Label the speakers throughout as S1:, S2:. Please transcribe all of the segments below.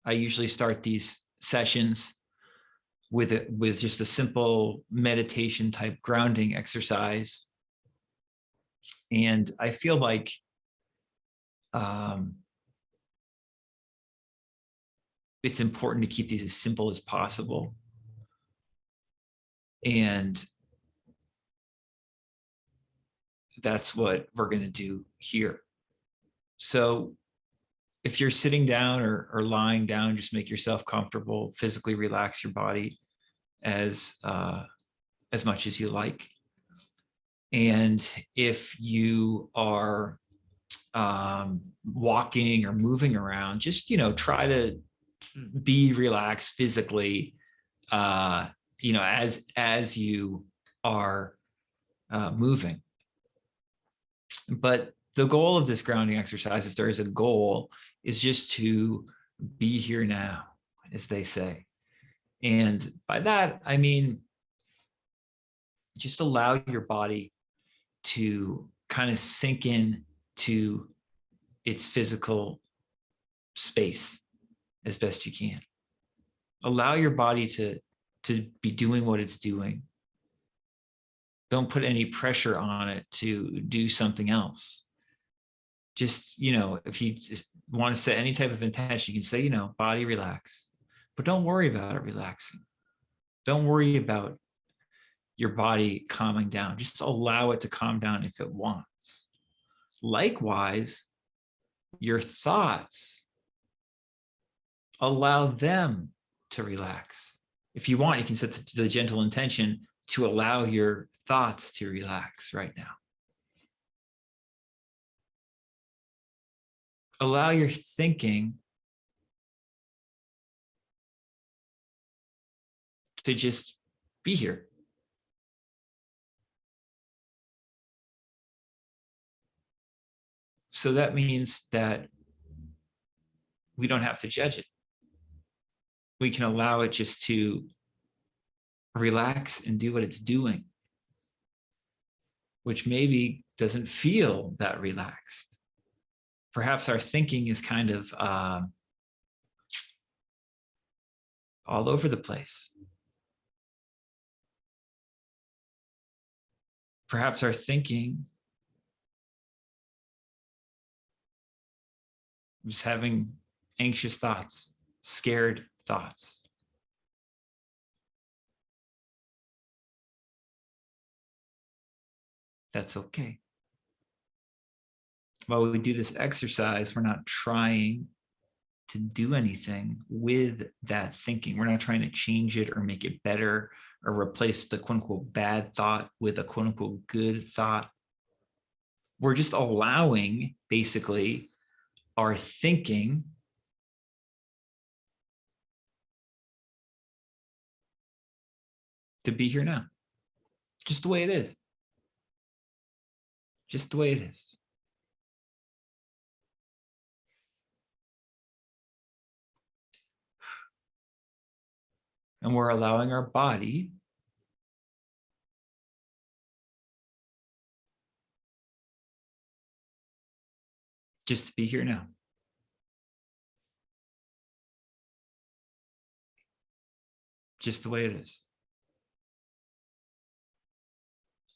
S1: I usually start these sessions with just a simple meditation type grounding exercise. And I feel like it's important to keep these as simple as possible. And that's what we're going to do here. So if you're sitting down or lying down, just make yourself comfortable, physically relax your body as much as you like. And if you are walking or moving around, just, try to be relaxed physically, as you are moving. But the goal of this grounding exercise, if there is a goal, is just to be here now, as they say. And by that, I mean, just allow your body to kind of sink in to its physical space as best you can. Allow your body to be doing what it's doing. Don't put any pressure on it to do something else. Just, if you just want to set any type of intention, you can say, body relax, but don't worry about it relaxing. Don't worry about your body calming down. Just allow it to calm down if it wants. Likewise, your thoughts, allow them to relax. If you want, you can set the gentle intention to allow your thoughts to relax right now. Allow your thinking to just be here. So that means that we don't have to judge it. We can allow it just to relax and do what it's doing, which maybe doesn't feel that relaxed. Perhaps our thinking is kind of all over the place. Perhaps our thinking is having anxious thoughts, scared thoughts. That's okay. While we do this exercise, we're not trying to do anything with that thinking. We're not trying to change it or make it better or replace the quote unquote bad thought with a quote unquote good thought. We're just allowing basically our thinking to be here now, just the way it is. Just the way it is. And we're allowing our body just to be here now. Just the way it is.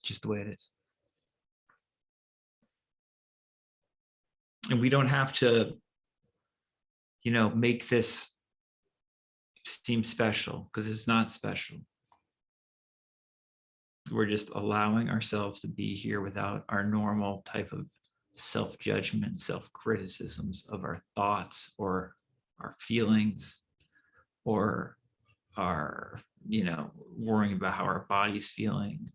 S1: Just the way it is. And we don't have to, make this seem special, because it's not special. We're just allowing ourselves to be here without our normal type of self-judgment, self-criticisms of our thoughts or our feelings or our, worrying about how our body's feeling.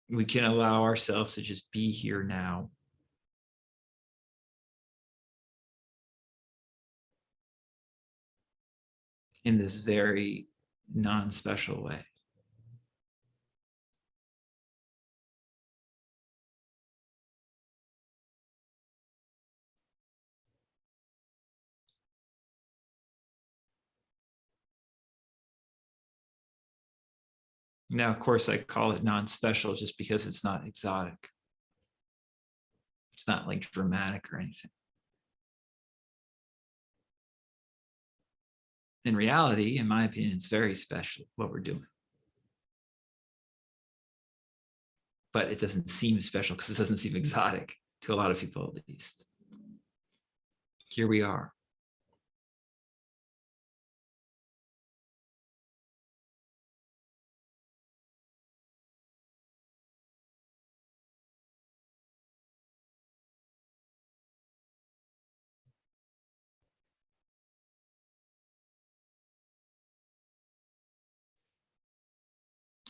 S1: We can allow ourselves to just be here now. In this very non-special way. Now, of course, I call it non-special just because it's not exotic. It's not like dramatic or anything. In reality, in my opinion, it's very special what we're doing. But it doesn't seem special because it doesn't seem exotic to a lot of people, at least. Here we are.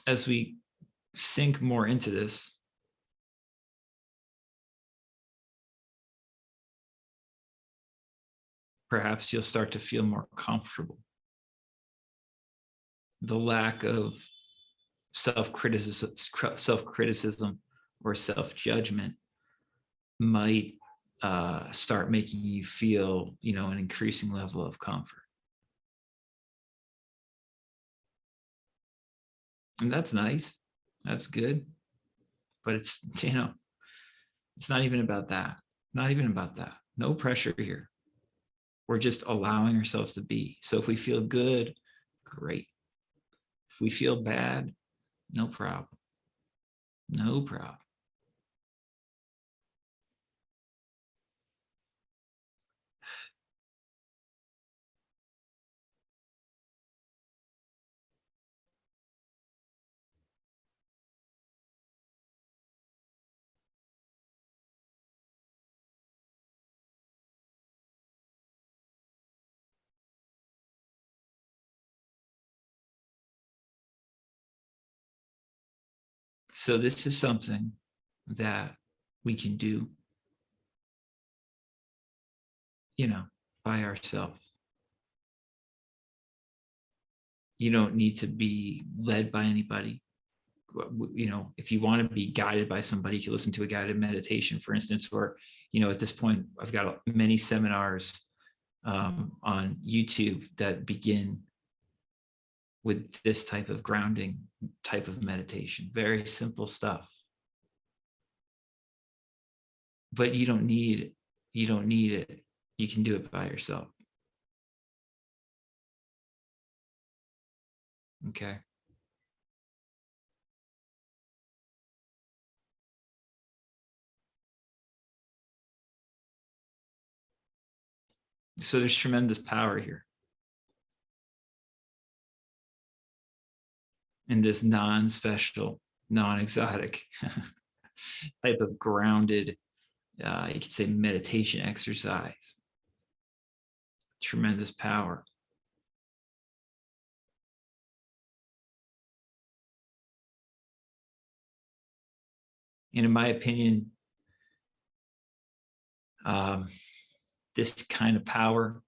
S1: As we sink more into this, perhaps you'll start to feel more comfortable. The lack of self-criticism or self-judgment might start making you feel, an increasing level of comfort. And that's nice. That's good. But it's, it's not even about that. Not even about that. No pressure here. We're just allowing ourselves to be. So if we feel good, great. If we feel bad, no problem. No problem. So this is something that we can do, by ourselves. You don't need to be led by anybody. If you want to be guided by somebody, you can listen to a guided meditation, for instance, or, at this point, I've got many seminars on YouTube that begin with this type of grounding type of meditation. Very simple stuff. But you don't need it. You can do it by yourself. Okay. So there's tremendous power here in this non-special, non-exotic type of grounded, you could say, meditation exercise. Tremendous power. And in my opinion, this kind of power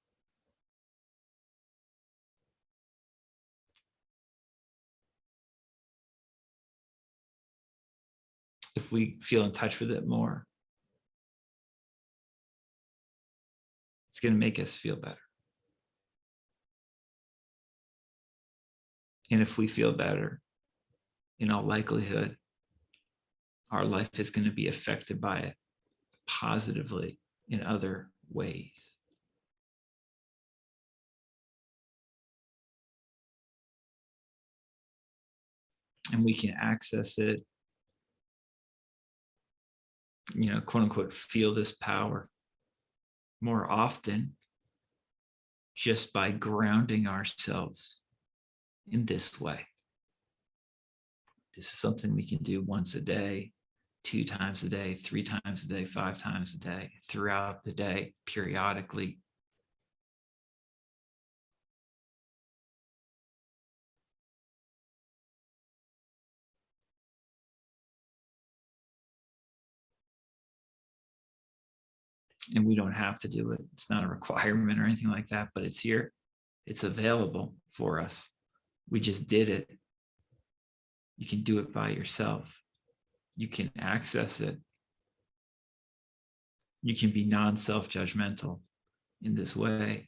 S1: if we feel in touch with it more, it's going to make us feel better. And if we feel better, in all likelihood, our life is going to be affected by it positively in other ways. And we can access it, quote unquote, feel this power more often just by grounding ourselves in this way. This is something we can do once a day, 2 times a day, 3 times a day, 5 times a day, throughout the day, periodically. And we don't have to do it. It's not a requirement or anything like that, but it's here. It's available for us. We just did it. You can do it by yourself. You can access it. You can be non-self-judgmental in this way.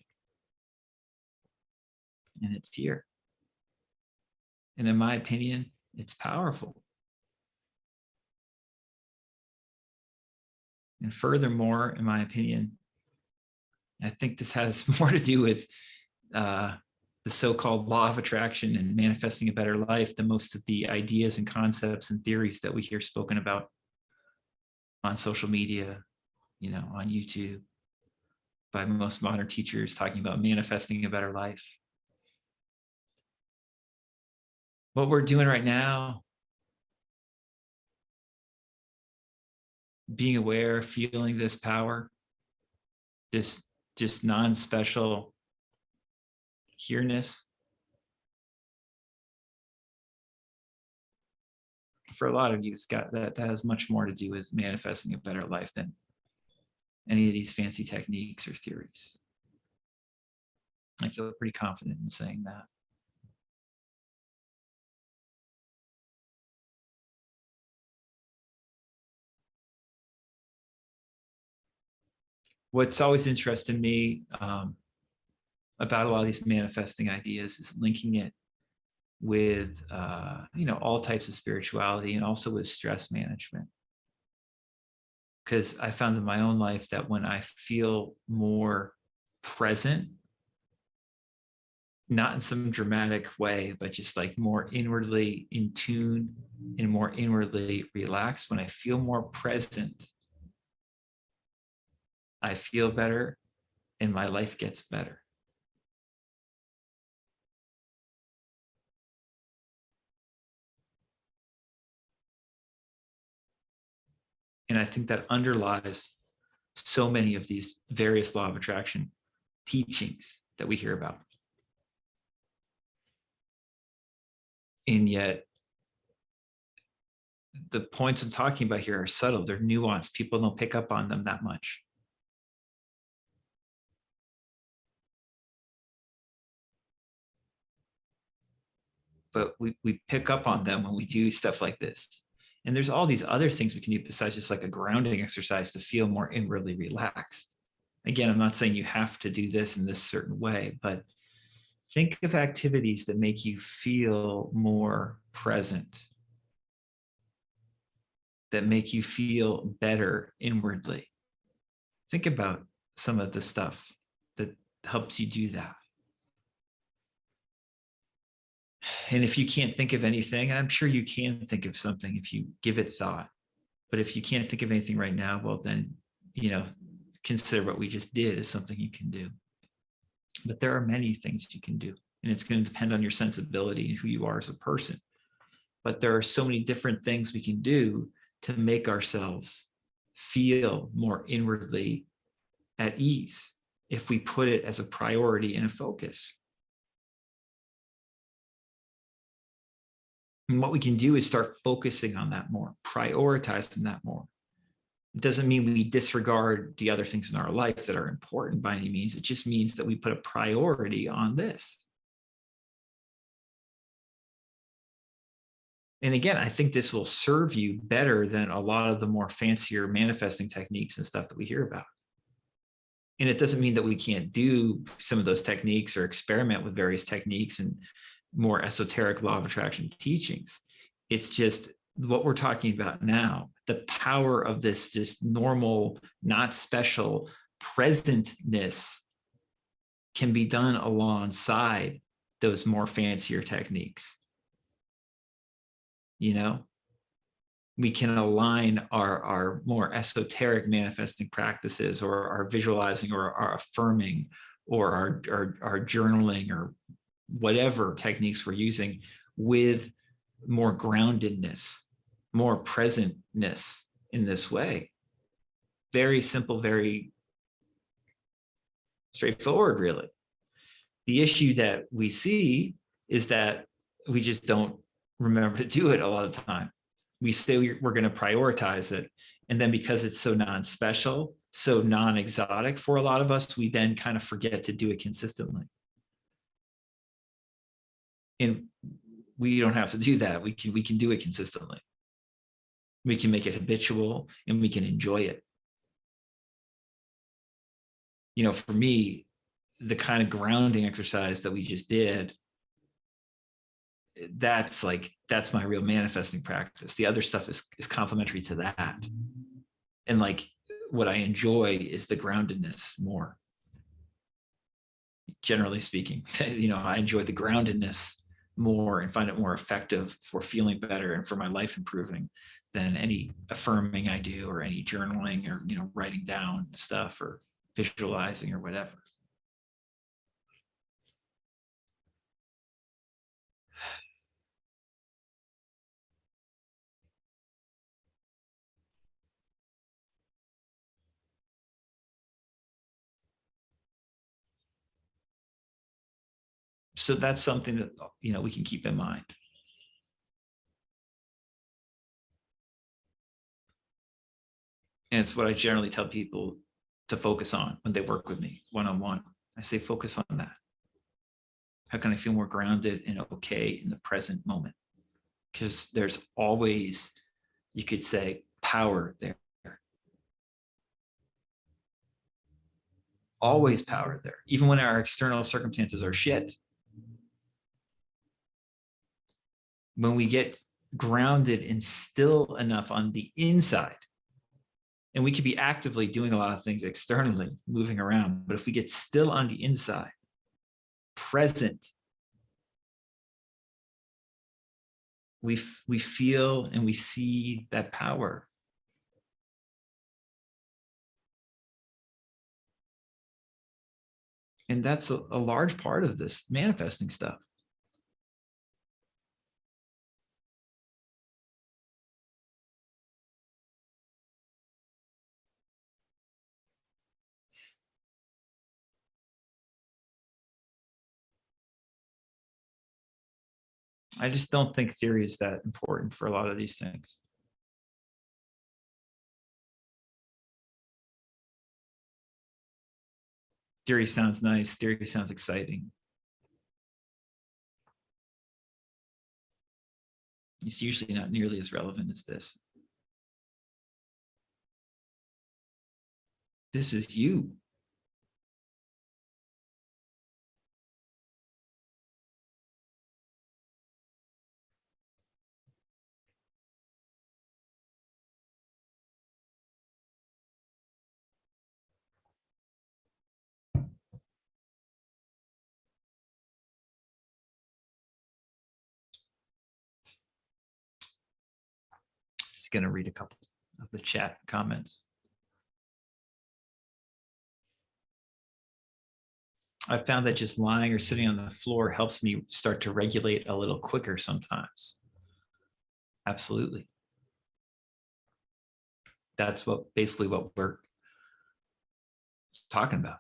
S1: And it's here. And in my opinion, It's powerful. And furthermore, in my opinion, I think this has more to do with the so-called law of attraction and manifesting a better life than most of the ideas and concepts and theories that we hear spoken about on social media, on YouTube, by most modern teachers talking about manifesting a better life. What we're doing right now, being aware, feeling this power, this just non-special here-ness, for a lot of you, it's got that has much more to do with manifesting a better life than any of these fancy techniques or theories. I feel pretty confident in saying that. What's always interested me about a lot of these manifesting ideas is linking it with all types of spirituality and also with stress management. Because I found in my own life that when I feel more present, not in some dramatic way, but just like more inwardly in tune and more inwardly relaxed, when I feel more present, I feel better and my life gets better. And I think that underlies so many of these various law of attraction teachings that we hear about. And yet, the points I'm talking about here are subtle, they're nuanced. People don't pick up on them that much. But we pick up on them when we do stuff like this. And there's all these other things we can do besides just like a grounding exercise to feel more inwardly relaxed. Again, I'm not saying you have to do this in this certain way, but think of activities that make you feel more present, that make you feel better inwardly. Think about some of the stuff that helps you do that. And if you can't think of anything, I'm sure you can think of something if you give it thought. But if you can't think of anything right now, well, then, consider what we just did as something you can do. But there are many things you can do, and it's going to depend on your sensibility and who you are as a person. But there are so many different things we can do to make ourselves feel more inwardly at ease if we put it as a priority and a focus. And what we can do is start focusing on that more, prioritizing that more. It doesn't mean we disregard the other things in our life that are important by any means. It just means that we put a priority on this. And again, I think this will serve you better than a lot of the more fancier manifesting techniques and stuff that we hear about. And it doesn't mean that we can't do some of those techniques or experiment with various techniques and more esoteric law of attraction teachings. It's just what we're talking about now, the power of this just normal, not special presentness can be done alongside those more fancier techniques. We can align our more esoteric manifesting practices or our visualizing or our affirming or our journaling or whatever techniques we're using with more groundedness, more presentness in this way. Very simple, very straightforward, really. The issue that we see is that we just don't remember to do it a lot of the time. We say we're going to prioritize it. And then because it's so non-special, so non-exotic for a lot of us, we then kind of forget to do it consistently. And we don't have to do that. We can do it consistently. We can make it habitual and we can enjoy it. For me, the kind of grounding exercise that we just did, that's my real manifesting practice. The other stuff is complementary to that. And like what I enjoy is the groundedness more. Generally speaking, I enjoy the groundedness more and find it more effective for feeling better and for my life improving than any affirming I do or any journaling or writing down stuff or visualizing or whatever. So that's something that we can keep in mind. And it's what I generally tell people to focus on when they work with me one-on-one. I say, focus on that. How can I feel more grounded and okay in the present moment? Because there's always, you could say, power there. Always power there, even when our external circumstances are shit. When we get grounded and still enough on the inside, and we could be actively doing a lot of things externally, moving around, but if we get still on the inside, present, we feel and we see that power. And that's a large part of this manifesting stuff. I just don't think theory is that important for a lot of these things. Theory sounds nice. Theory sounds exciting. It's usually not nearly as relevant as this. This is you. Just going to read a couple of the chat comments. I found that just lying or sitting on the floor helps me start to regulate a little quicker sometimes. Absolutely. That's basically what we're talking about.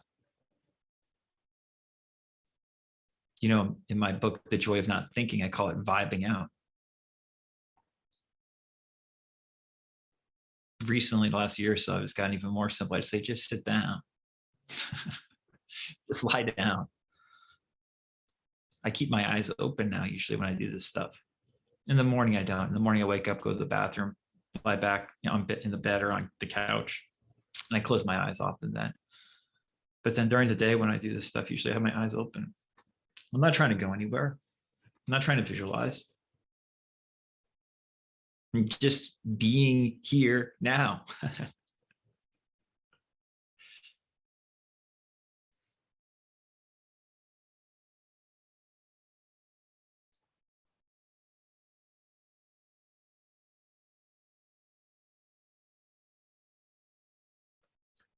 S1: In my book, The Joy of Not Thinking, I call it vibing out. Recently, the last year or so, it's gotten even more simple. I say, just sit down. Just lie down. I keep my eyes open now, usually when I do this stuff. In the morning, I don't. In the morning, I wake up, go to the bathroom, lie back in the bed or on the couch, and I close my eyes often then. But then during the day, when I do this stuff, usually I have my eyes open. I'm not trying to go anywhere. I'm not trying to visualize. I'm just being here now.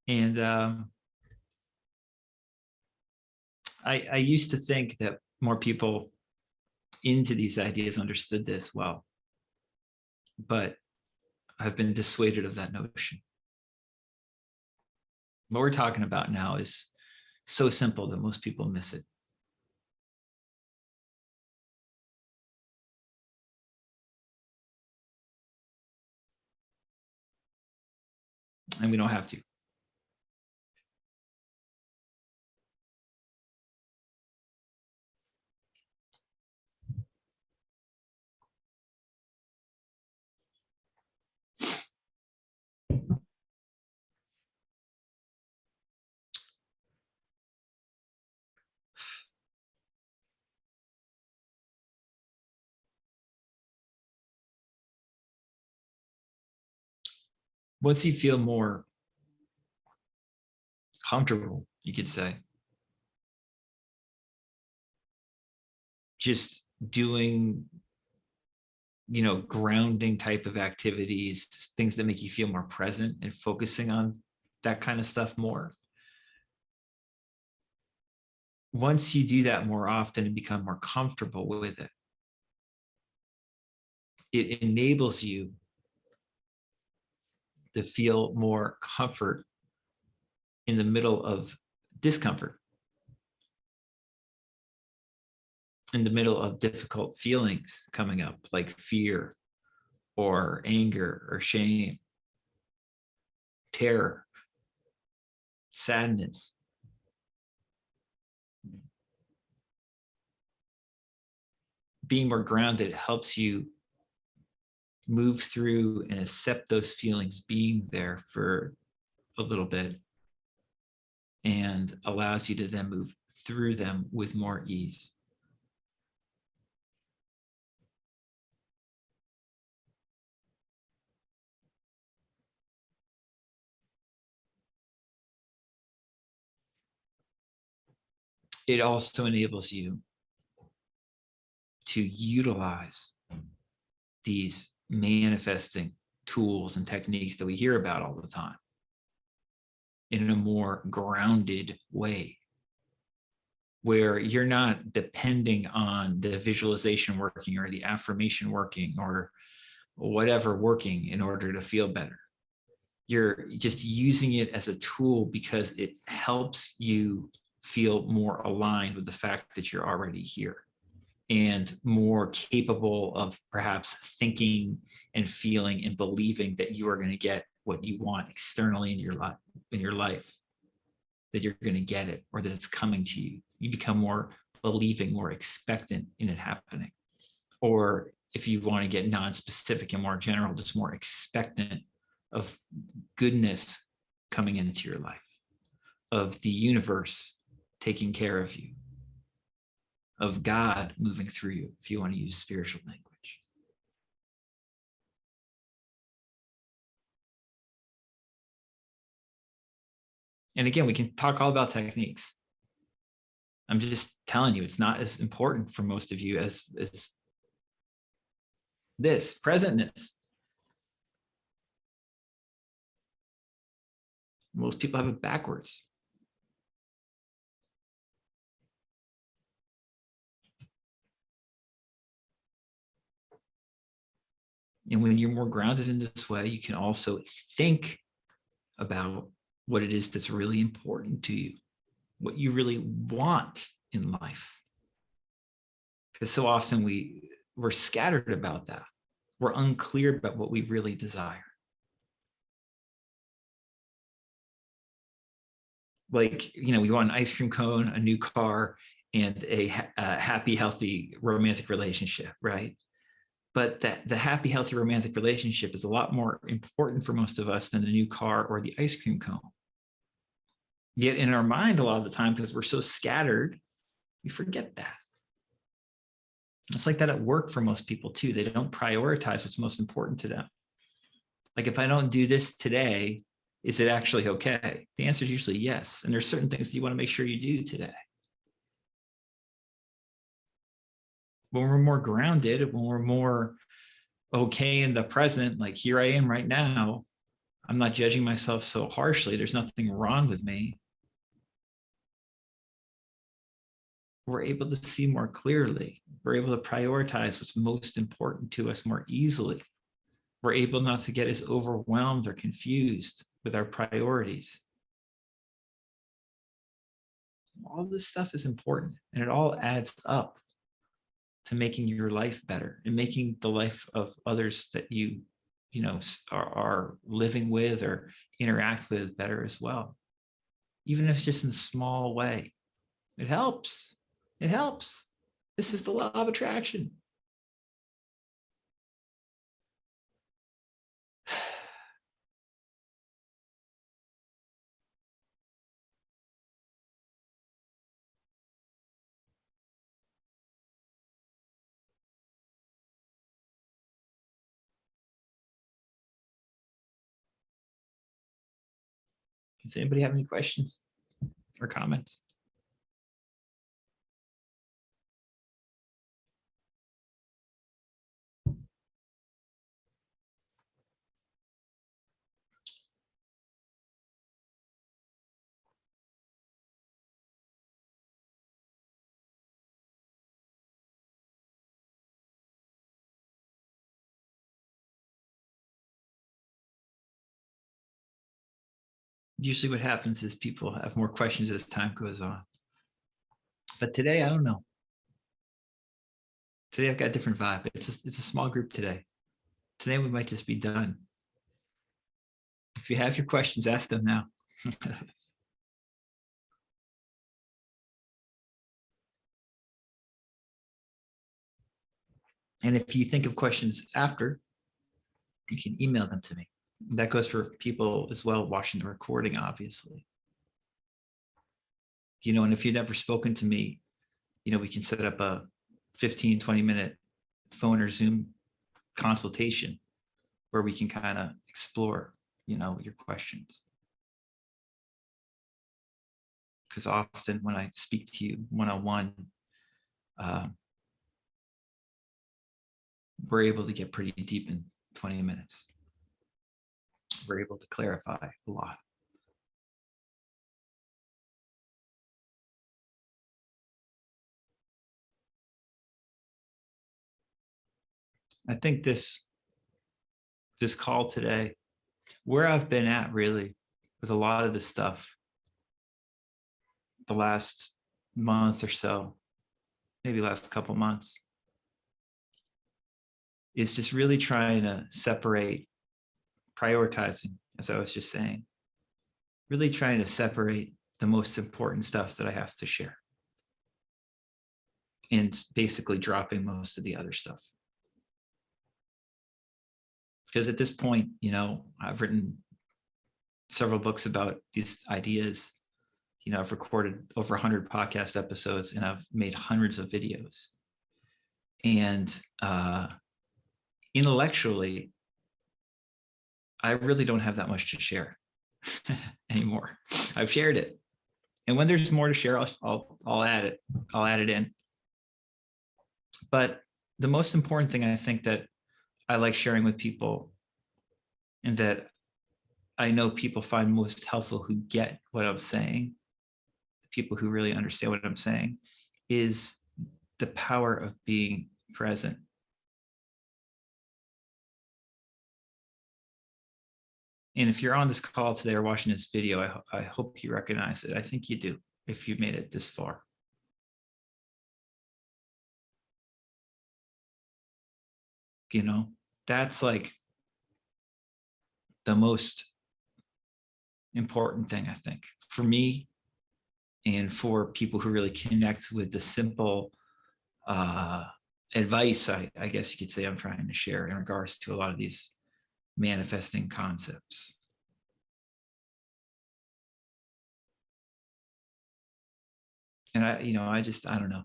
S1: And I used to think that more people into these ideas understood this well, but I've been dissuaded of that notion. What we're talking about now is so simple that most people miss it. And we don't have to. once you feel more comfortable, you could say, just doing, grounding type of activities, things that make you feel more present and focusing on that kind of stuff more. Once you do that more often and become more comfortable with it, it enables you to feel more comfort in the middle of discomfort, in the middle of difficult feelings coming up, like fear or anger or shame, terror, sadness. Being more grounded helps you move through and accept those feelings being there for a little bit, and allows you to then move through them with more ease. It also enables you to utilize these manifesting tools and techniques that we hear about all the time in a more grounded way, where you're not depending on the visualization working or the affirmation working or whatever working in order to feel better. You're just using it as a tool because it helps you feel more aligned with the fact that you're already here and more capable of perhaps thinking and feeling and believing that you are going to get what you want externally in your life, that you're going to get it or that it's coming to you. You become more believing, more expectant in it happening. Or if you want to get non-specific and more general, just more expectant of goodness coming into your life, of the universe taking care of you, of God moving through you, if you want to use spiritual language. And again, we can talk all about techniques. I'm just telling you, it's not as important for most of you as this presentness. Most people have it backwards. And when you're more grounded in this way, you can also think about what it is that's really important to you, what you really want in life. Because so often we're scattered about that. We're unclear about what we really desire. Like, we want an ice cream cone, a new car, and a happy, healthy romantic relationship, right? But the happy, healthy romantic relationship is a lot more important for most of us than the new car or the ice cream cone. Yet in our mind, a lot of the time, because we're so scattered, we forget that. It's like that at work for most people too. They don't prioritize what's most important to them. Like, if I don't do this today, is it actually okay? The answer is usually yes. And there's certain things that you want to make sure you do today. When we're more grounded, when we're more okay in the present, like here I am right now, I'm not judging myself so harshly. There's nothing wrong with me. We're able to see more clearly. We're able to prioritize what's most important to us more easily. We're able not to get as overwhelmed or confused with our priorities. All this stuff is important, and it all adds up to making your life better and making the life of others that you are living with or interact with better as well. Even if it's just in a small way, it helps. It helps. This is the law of attraction. Does anybody have any questions or comments? Usually what happens is people have more questions as time goes on. But today, I don't know. Today I've got a different vibe. It's a small group today. Today we might just be done. If you have your questions, ask them now. And if you think of questions after, you can email them to me. That goes for people as well watching the recording, obviously. And if you've never spoken to me, we can set up a 15, 20-minute phone or Zoom consultation where we can kind of explore, your questions. Because often when I speak to you one-on-one, we're able to get pretty deep in 20 minutes. We're able to clarify a lot. I think this call today, where I've been at really with a lot of this stuff the last month or so, maybe last couple months, is just really trying to separate, prioritizing, as I was just saying, really trying to separate the most important stuff that I have to share and basically dropping most of the other stuff. Because at this point, I've written several books about these ideas. I've recorded over 100 podcast episodes and I've made hundreds of videos. And intellectually, I really don't have that much to share anymore. I've shared it. And when there's more to share, I'll add it. I'll add it in. But the most important thing I think that I like sharing with people and that I know people find most helpful who get what I'm saying, people who really understand what I'm saying, is the power of being present. And if you're on this call today or watching this video, I hope you recognize it. I think you do if you made it this far. That's like the most important thing, I think, for me and for people who really connect with the simple advice, I guess you could say I'm trying to share in regards to a lot of these manifesting concepts. And I don't know.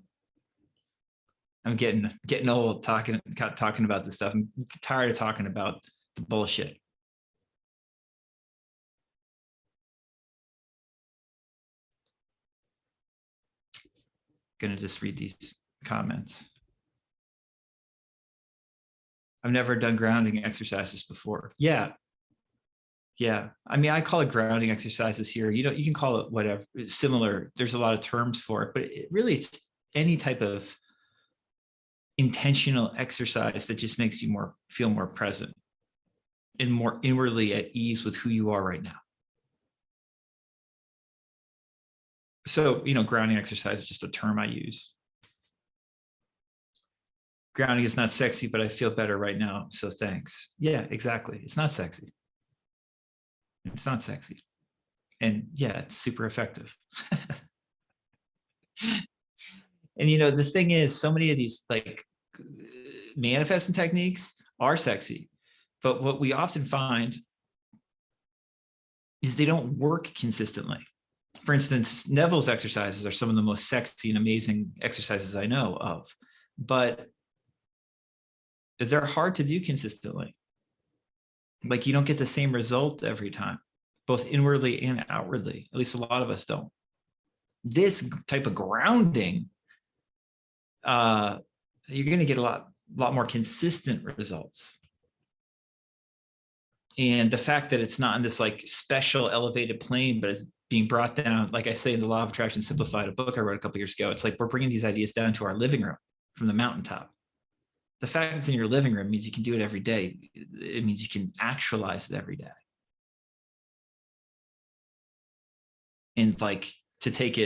S1: I'm getting old talking about this stuff. I'm tired of talking about the bullshit. Gonna just read these comments. I've never done grounding exercises before. Yeah. I mean, I call it grounding exercises here. You can call it whatever. It's similar. There's a lot of terms for it, but it's any type of intentional exercise that just makes you feel more present and more inwardly at ease with who you are right now. So, grounding exercise is just a term I use. Grounding is not sexy, but I feel better right now. So thanks. Yeah, exactly. It's not sexy. It's not sexy. And yeah, it's super effective. And the thing is, so many of these like manifesting techniques are sexy, but what we often find is they don't work consistently. For instance, Neville's exercises are some of the most sexy and amazing exercises I know of, but they're hard to do consistently. Like you don't get the same result every time. both inwardly and outwardly. At least a lot of us don't. This type of grounding, you're going to get a lot more consistent results. And the fact that it's not in this like special elevated plane, but it's being brought down, like I say in the Law of Attraction Simplified, a book I wrote a couple years ago, it's like we're bringing these ideas down to our living room from the mountaintop. The fact that it's in your living room means you can do it every day. It means you can actualize it every day. And like to take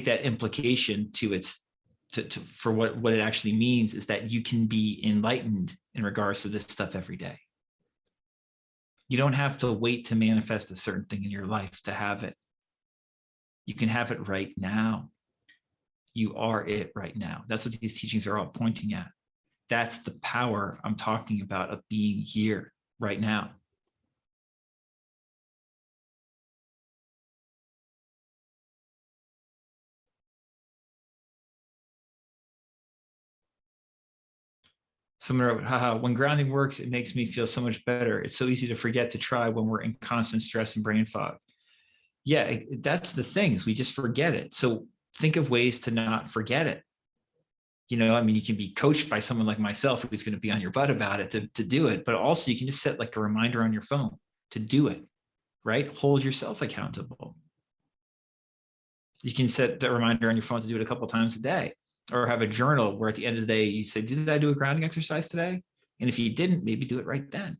S1: that implication to its for what it actually means is that you can be enlightened in regards to this stuff every day. You don't have to wait to manifest a certain thing in your life to have it. You can have it right now. You are it right now. That's what these teachings are all pointing at. That's the power I'm talking about of being here right now. Someone wrote, haha, when grounding works, it makes me feel so much better. It's so easy to forget to try when we're in constant stress and brain fog. Yeah, that's the thing, is we just forget it. So think of ways to not forget it. You know, I mean, you can be coached by someone like myself who's going to be on your butt about it to do it, but also you can just set like a reminder on your phone to do it, right? Hold yourself accountable. You can set a reminder on your phone to do it a couple of times a day, or have a journal where at the end of the day you say, did I do a grounding exercise today? And if you didn't, maybe do it right then.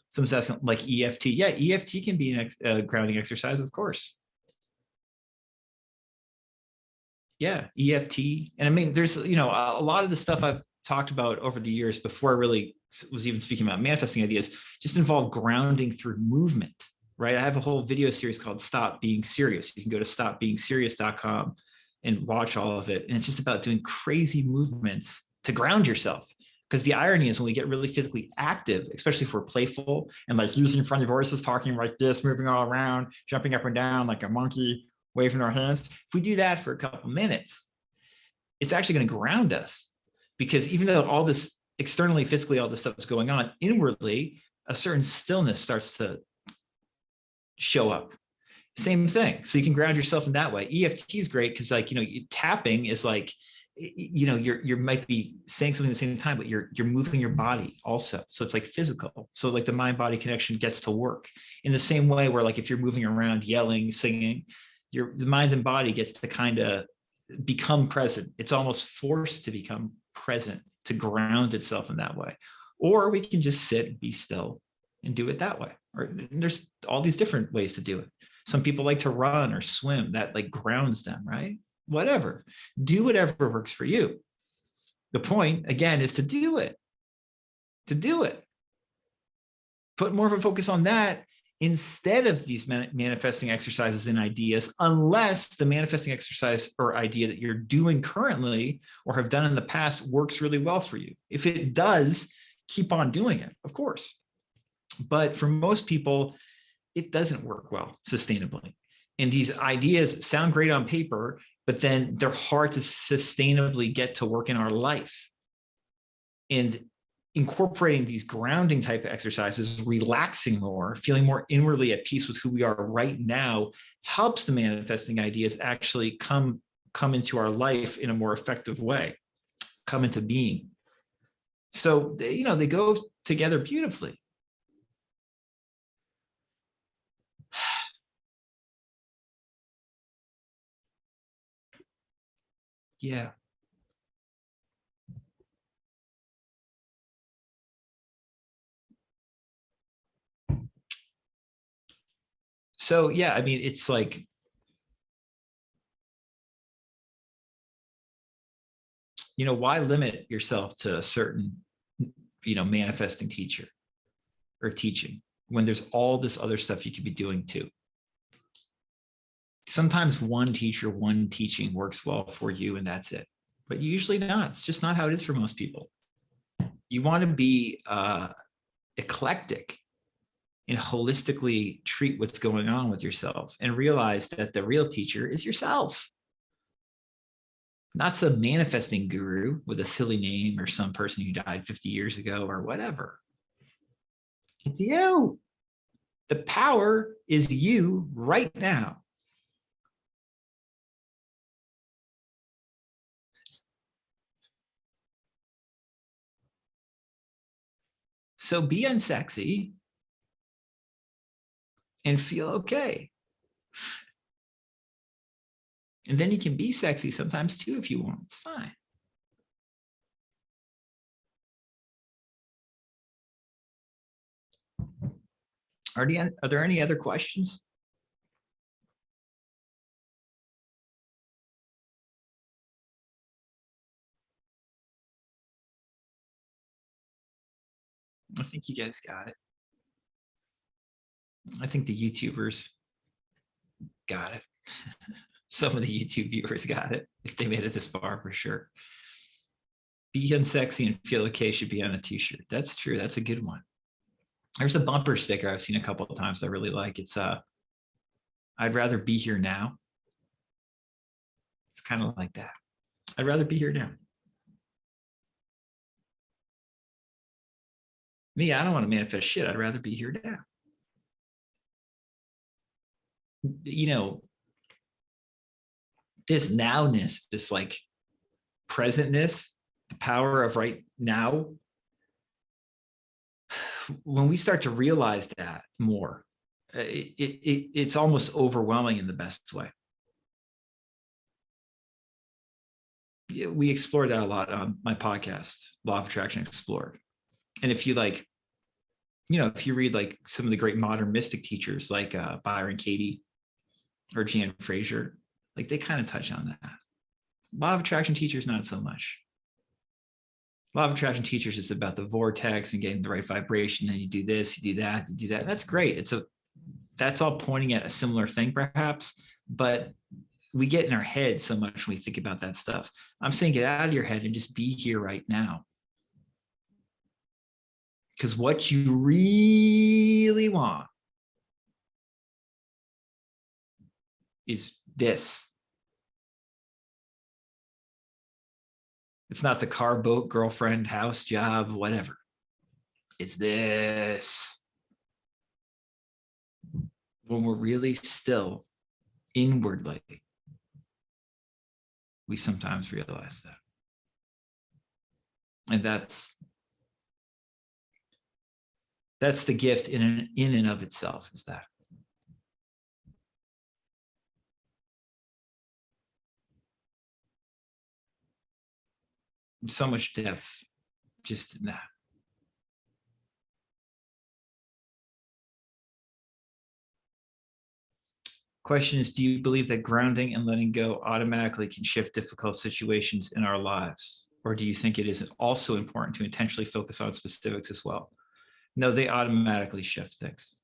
S1: Some says like EFT. Yeah, EFT can be a grounding exercise, of course. Yeah, EFT. And I mean, there's, you know, a lot of the stuff I've talked about over the years before I really was even speaking about manifesting ideas just involve grounding through movement, right? I have a whole video series called Stop Being Serious. You can go to stopbeingserious.com and watch all of it. And it's just about doing crazy movements to ground yourself. Because the irony is when we get really physically active, especially if we're playful and like using friendly voices, talking like this, moving all around, jumping up and down like a monkey, waving our hands. If we do that for a couple minutes, it's actually going to ground us. Because even though all this externally, physically, all this stuff is going on, inwardly, a certain stillness starts to show up. Same thing. So you can ground yourself in that way. EFT is great because, like, you know, tapping is like, you know, you might be saying something at the same time, but you're moving your body also. So it's like physical. So like the mind-body connection gets to work in the same way where, like, if you're moving around, yelling, singing, the mind and body gets to kind of become present. It's almost forced to become present, to ground itself in that way. Or we can just sit and be still and do it that way. Or there's all these different ways to do it. Some people like to run or swim. That like grounds them, right? Whatever. Do whatever works for you. The point, again, is to do it. To do it. Put more of a focus on that instead of these manifesting exercises and ideas, unless the manifesting exercise or idea that you're doing currently or have done in the past works really well for you. If it does, keep on doing it, of course. But for most people, it doesn't work well sustainably. And these ideas sound great on paper, but then they're hard to sustainably get to work in our life. And incorporating these grounding type of exercises, relaxing more, feeling more inwardly at peace with who we are right now, helps the manifesting ideas actually come into our life in a more effective way, come into being. So, you know, they go together beautifully. Yeah. So, yeah, I mean, it's like, you know, why limit yourself to a certain, you know, manifesting teacher or teaching when there's all this other stuff you could be doing too? Sometimes one teacher, one teaching works well for you and that's it. But usually not. It's just not how it is for most people. You want to be eclectic and holistically treat what's going on with yourself and realize that the real teacher is yourself. Not some manifesting guru with a silly name or some person who died 50 years ago or whatever. It's you. The power is you right now. So be unsexy and feel okay. And then you can be sexy sometimes too if you want. It's fine. Are there any other questions? I think you guys got it. I think the YouTubers got it. Some of the YouTube viewers got it if they made it this far for sure. Be unsexy and feel okay should be on a t-shirt. That's true. That's a good one. There's a bumper sticker I've seen a couple of times I really like. It's I'd rather be here now. It's kind of like that. I'd rather be here now. Me, I don't want to manifest shit. I'd rather be here now. You know, this nowness, this like presentness, the power of right now. When we start to realize that more, it's almost overwhelming in the best way. We explore that a lot on my podcast, Law of Attraction Explored. And if you like, if you read like some of the great modern mystic teachers like Byron Katie or Jan Fraser, like they kind of touch on that. Law of Attraction teachers, not so much. Law of Attraction teachers, it's about the vortex and getting the right vibration. Then you do this, you do that, you do that. That's great. That's all pointing at a similar thing, perhaps, but we get in our head so much when we think about that stuff. I'm saying get out of your head and just be here right now. Because what you really want is this. It's not the car, boat, girlfriend, house, job, whatever. It's this. When we're really still inwardly, we sometimes realize that. And that's the gift in and of itself, is that. So much depth just in that. Question is, do you believe that grounding and letting go automatically can shift difficult situations in our lives? Or do you think it is also important to intentionally focus on specifics as well? No, they automatically shift things.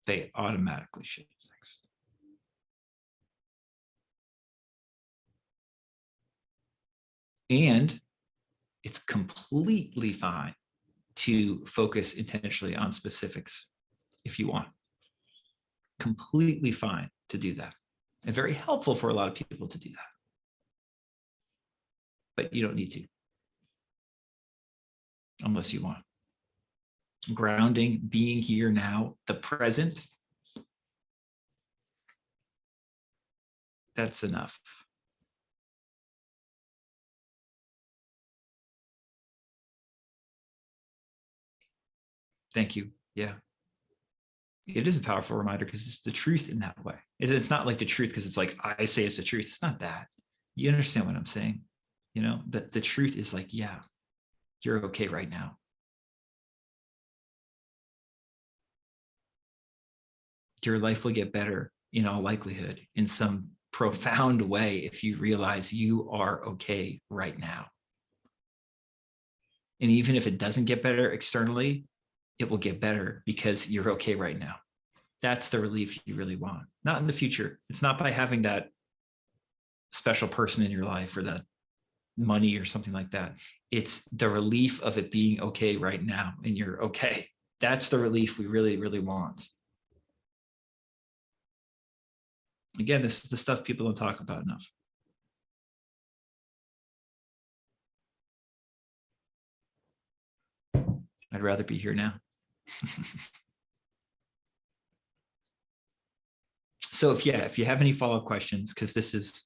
S1: They automatically shift things. And it's completely fine to focus intentionally on specifics if you want. Completely fine to do that. And very helpful for a lot of people to do that. But you don't need to. Unless you want. Grounding, being here now, the present, that's enough. Thank you. Yeah. It is a powerful reminder because it's the truth in that way. It's not like the truth because it's like, I say it's the truth. It's not that. You understand what I'm saying? The truth is like, yeah, you're okay right now. Your life will get better in all likelihood in some profound way if you realize you are okay right now. And even if it doesn't get better externally, it will get better because you're okay right now. That's the relief you really want, not in the future. It's not by having that special person in your life or that money or something like that. It's the relief of it being okay right now and you're okay. That's the relief we really, really want. Again, this is the stuff people don't talk about enough. I'd rather be here now. So if you have any follow-up questions, because this is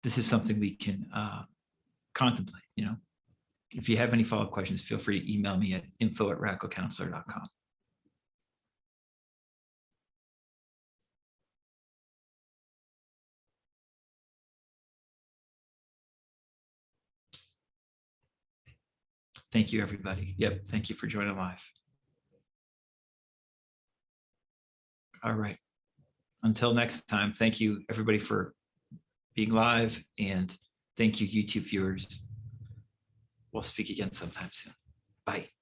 S1: something we can contemplate, if you have any follow-up questions, feel free to email me at info@radicalcounselor.com. Thank you, everybody. Yep. Thank you for joining live. All right. Until next time, thank you, everybody, for being live, and thank you, YouTube viewers. We'll speak again sometime soon. Bye.